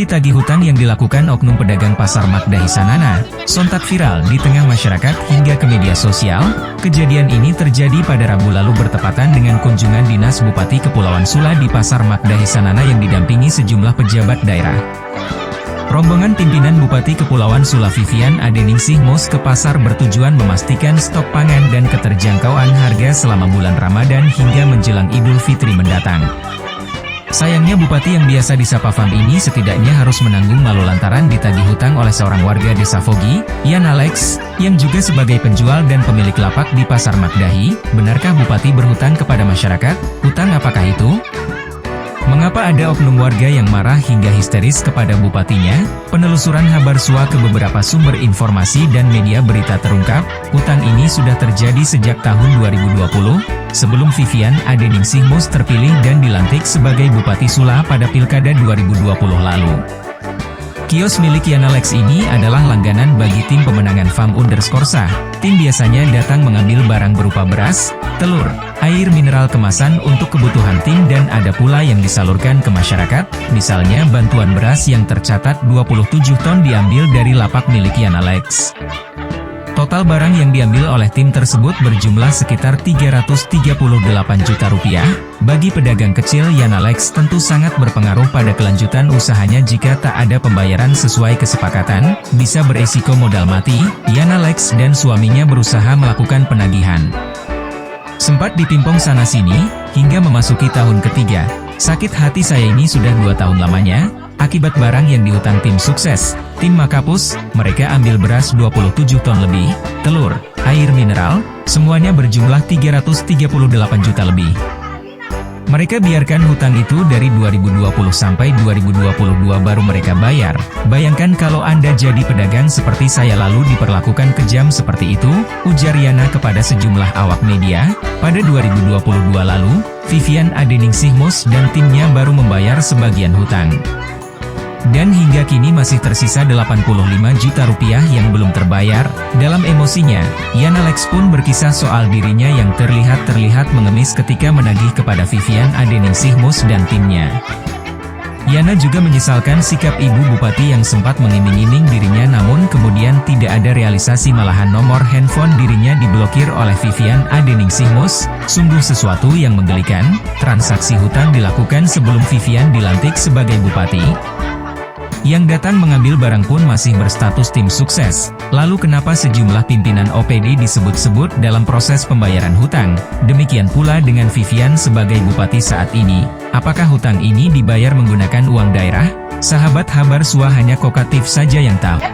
Aksi tagih hutang yang dilakukan oknum pedagang pasar Magdahi Sanana sontak viral di tengah masyarakat hingga ke media sosial. Kejadian ini terjadi pada Rabu lalu bertepatan dengan kunjungan Dinas Bupati Kepulauan Sula di pasar Magdahi Sanana yang didampingi sejumlah pejabat daerah. Rombongan pimpinan Bupati Kepulauan Sula Vivian Adeningsih Mos ke pasar bertujuan memastikan stok pangan dan keterjangkauan harga selama bulan Ramadan hingga menjelang Idul Fitri mendatang. Sayangnya Bupati yang biasa disapa Fam ini setidaknya harus menanggung malu lantaran ditagih hutang oleh seorang warga desa Fogi, Yan Alex, yang juga sebagai penjual dan pemilik lapak di pasar Magdahi. Benarkah Bupati berhutang kepada masyarakat? Hutang apakah itu? Mengapa ada oknum warga yang marah hingga histeris kepada bupatinya? Penelusuran Habarsua ke beberapa sumber informasi dan media berita terungkap, hutang ini sudah terjadi sejak tahun 2020, sebelum Vivian Adeningsih Mos terpilih dan dilantik sebagai Bupati Sula pada Pilkada 2020 lalu. Kios milik Yan Alex ini adalah langganan bagi tim pemenangan Fam_Sah. Tim biasanya datang mengambil barang berupa beras, telur, air mineral kemasan untuk kebutuhan tim dan ada pula yang disalurkan ke masyarakat, misalnya bantuan beras yang tercatat 27 ton diambil dari lapak milik Yan Alex. Total barang yang diambil oleh tim tersebut berjumlah sekitar 338 juta rupiah. Bagi pedagang kecil, Yan Alex tentu sangat berpengaruh pada kelanjutan usahanya jika tak ada pembayaran sesuai kesepakatan, bisa beresiko modal mati. Yan Alex dan suaminya berusaha melakukan penagihan. Sempat dipimpong sana-sini, hingga memasuki tahun ketiga. Sakit hati saya ini sudah 2 tahun lamanya, akibat barang yang dihutang tim sukses. Tim Makapus, mereka ambil beras 27 ton lebih, telur, air mineral, semuanya berjumlah 338 juta lebih. Mereka biarkan hutang itu dari 2020 sampai 2022 baru mereka bayar. Bayangkan kalau Anda jadi pedagang seperti saya lalu diperlakukan kejam seperti itu, ujar Yana kepada sejumlah awak media. Pada 2022 lalu, Vivian Adeningsih Mos dan timnya baru membayar sebagian hutang. Dan hingga kini masih tersisa 85 juta rupiah yang belum terbayar. Dalam emosinya, Yan Alex pun berkisah soal dirinya yang terlihat mengemis ketika menagih kepada Vivian Adeningsih Mos dan timnya. Yana juga menyesalkan sikap ibu bupati yang sempat mengiming-iming dirinya namun kemudian tidak ada realisasi, malahan nomor handphone dirinya diblokir oleh Vivian Adeningsih Mos. Sungguh sesuatu yang menggelikan. Transaksi hutang dilakukan sebelum Vivian dilantik sebagai bupati. Yang datang mengambil barang pun masih berstatus tim sukses. Lalu kenapa sejumlah pimpinan OPD disebut-sebut dalam proses pembayaran hutang? Demikian pula dengan Vivian sebagai bupati saat ini. Apakah hutang ini dibayar menggunakan uang daerah? Sahabat Habarsua, hanya Kokatif saja yang tahu.